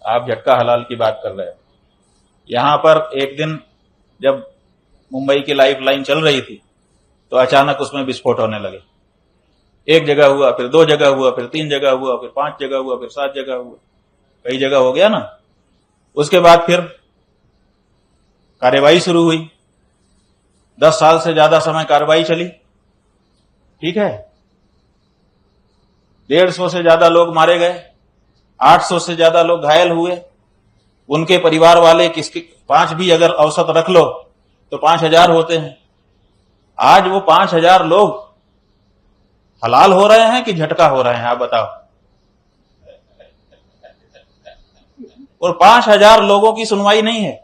आप झटका हलाल की बात कर रहे हैं। यहां पर एक दिन जब मुंबई की लाइफलाइन चल रही थी तो अचानक उसमें विस्फोट होने लगे। एक जगह हुआ, फिर 2 जगह हुआ, फिर 3 जगह हुआ, फिर 5 जगह हुआ, फिर 7 जगह हुआ, कई जगह हो गया ना। उसके बाद फिर कार्रवाई शुरू हुई। 10 साल से ज्यादा समय कार्रवाई चली, ठीक है। 150 से ज्यादा लोग मारे गए, 800 से ज्यादा लोग घायल हुए। उनके परिवार वाले किसके 5 भी अगर औसत रख लो तो 5000 होते हैं। आज वो 5000 लोग हलाल हो रहे हैं कि झटका हो रहे हैं, आप बताओ। और 5000 लोगों की सुनवाई नहीं है।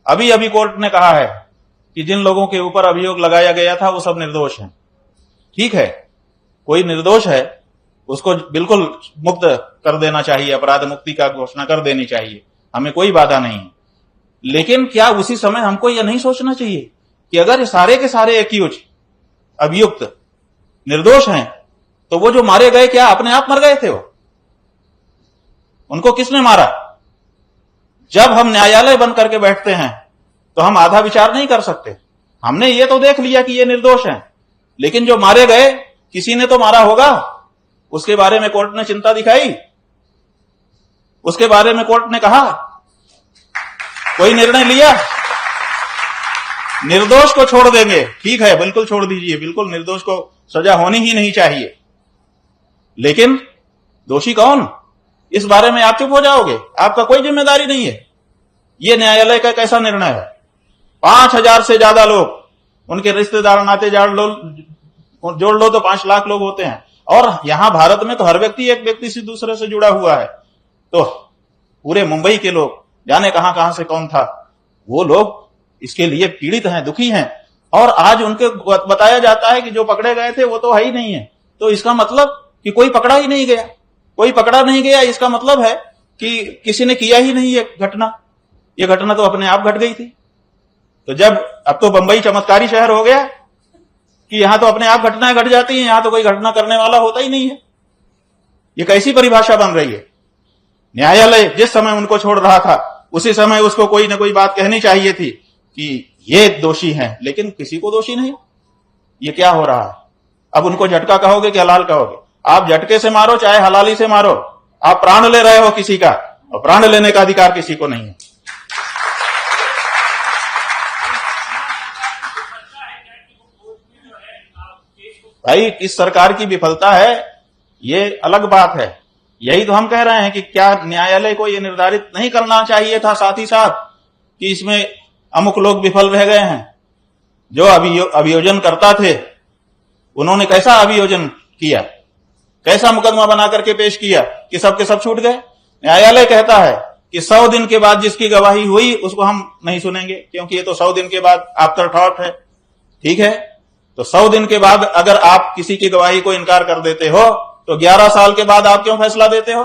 अभी अभी कोर्ट ने कहा है कि जिन लोगों के ऊपर अभियोग लगाया गया था वो सब निर्दोष हैं। ठीक है, कोई निर्दोष है उसको बिल्कुल मुक्त कर देना चाहिए, अपराध मुक्ति का घोषणा कर देनी चाहिए, हमें कोई बाधा नहीं है। लेकिन क्या उसी समय हमको यह नहीं सोचना चाहिए कि अगर ये सारे के सारे एक्यूज अभियुक्त निर्दोष हैं तो वो जो मारे गए क्या अपने आप मर गए थे? वो उनको किसने मारा? जब हम न्यायालय बंद करके बैठते हैं तो हम आधा विचार नहीं कर सकते। हमने ये तो देख लिया कि ये निर्दोष हैं, लेकिन जो मारे गए किसी ने तो मारा होगा। उसके बारे में कोर्ट ने चिंता दिखाई, उसके बारे में कोर्ट ने कहा, कोई निर्णय लिया? निर्दोष को छोड़ देंगे, ठीक है, बिल्कुल छोड़ दीजिए, बिल्कुल निर्दोष को सजा होनी ही नहीं चाहिए, लेकिन दोषी कौन, इस बारे में आप चुप हो जाओगे? आपका कोई जिम्मेदारी नहीं है। यह न्यायालय का कैसा निर्णय है? 5000 से ज्यादा लोग, उनके रिश्तेदार नाते जोड़ लो तो 5 लाख लोग होते हैं। और यहां भारत में तो हर व्यक्ति एक व्यक्ति से दूसरे से जुड़ा हुआ है। तो पूरे मुंबई के लोग, जाने कहां कहां से कौन था, वो लोग इसके लिए पीड़ित हैं, दुखी हैं। और आज उनके बताया जाता है कि जो पकड़े गए थे वो तो है ही नहीं है। तो इसका मतलब कि कोई पकड़ा ही नहीं गया, कोई पकड़ा नहीं गया। इसका मतलब है कि किसी ने किया ही नहीं ये घटना। ये घटना तो अपने आप घट गई थी। तो जब अब तो बंबई चमत्कारी शहर हो गया कि यहां तो अपने आप घटनाएं घट जाती हैं, यहां तो कोई घटना करने वाला होता ही नहीं है। ये कैसी परिभाषा बन रही है? न्यायालय जिस समय उनको छोड़ रहा था उसी समय उसको कोई ना कोई बात कहनी चाहिए थी कि ये दोषी हैं, लेकिन किसी को दोषी नहीं। ये क्या हो रहा है? अब उनको झटका कहोगे कि हलाल कहोगे? आप झटके से मारो चाहे हलाली से मारो, आप प्राण ले रहे हो किसी का, और प्राण लेने का अधिकार किसी को नहीं है। भाई, इस सरकार की विफलता है, ये अलग बात है। यही तो हम कह रहे हैं कि क्या न्यायालय को यह निर्धारित नहीं करना चाहिए था साथ ही साथ कि इसमें अमुक लोग विफल रह गए हैं। जो अभियोजन करता थे उन्होंने कैसा अभियोजन किया, कैसा मुकदमा बना करके पेश किया कि सबके सब छूट गए। न्यायालय कहता है कि 100 दिन के बाद जिसकी गवाही हुई उसको हम नहीं सुनेंगे, क्योंकि ये तो 100 दिन के बाद आफ्टर थॉट है। ठीक है, तो 100 दिन के बाद अगर आप किसी की गवाही को इनकार कर देते हो तो 11 साल के बाद आप क्यों फैसला देते हो?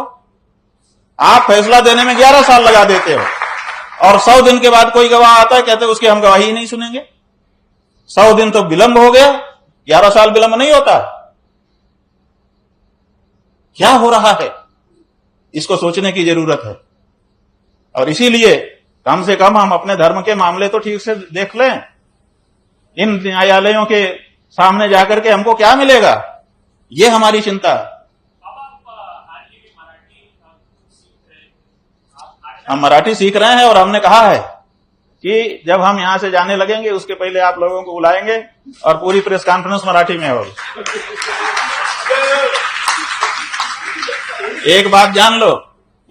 आप फैसला देने में 11 साल लगा देते हो, और 100 दिन के बाद कोई गवाह आता है, कहते हैं उसकी हम गवाही ही नहीं सुनेंगे। 100 दिन तो विलंब हो गया, 11 साल विलंब नहीं होता। क्या हो रहा है, इसको सोचने की जरूरत है। और इसीलिए कम से कम हम अपने धर्म के मामले तो ठीक से देख लें। इन न्यायालयों के सामने जाकर के हमको क्या मिलेगा, ये हमारी चिंता है। हम मराठी सीख रहे हैं और हमने कहा है कि जब हम यहां से जाने लगेंगे उसके पहले आप लोगों को बुलाएंगे और पूरी प्रेस कॉन्फ्रेंस मराठी में होगी। एक बात जान लो,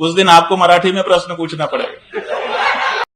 उस दिन आपको मराठी में प्रश्न पूछना पड़ेगा।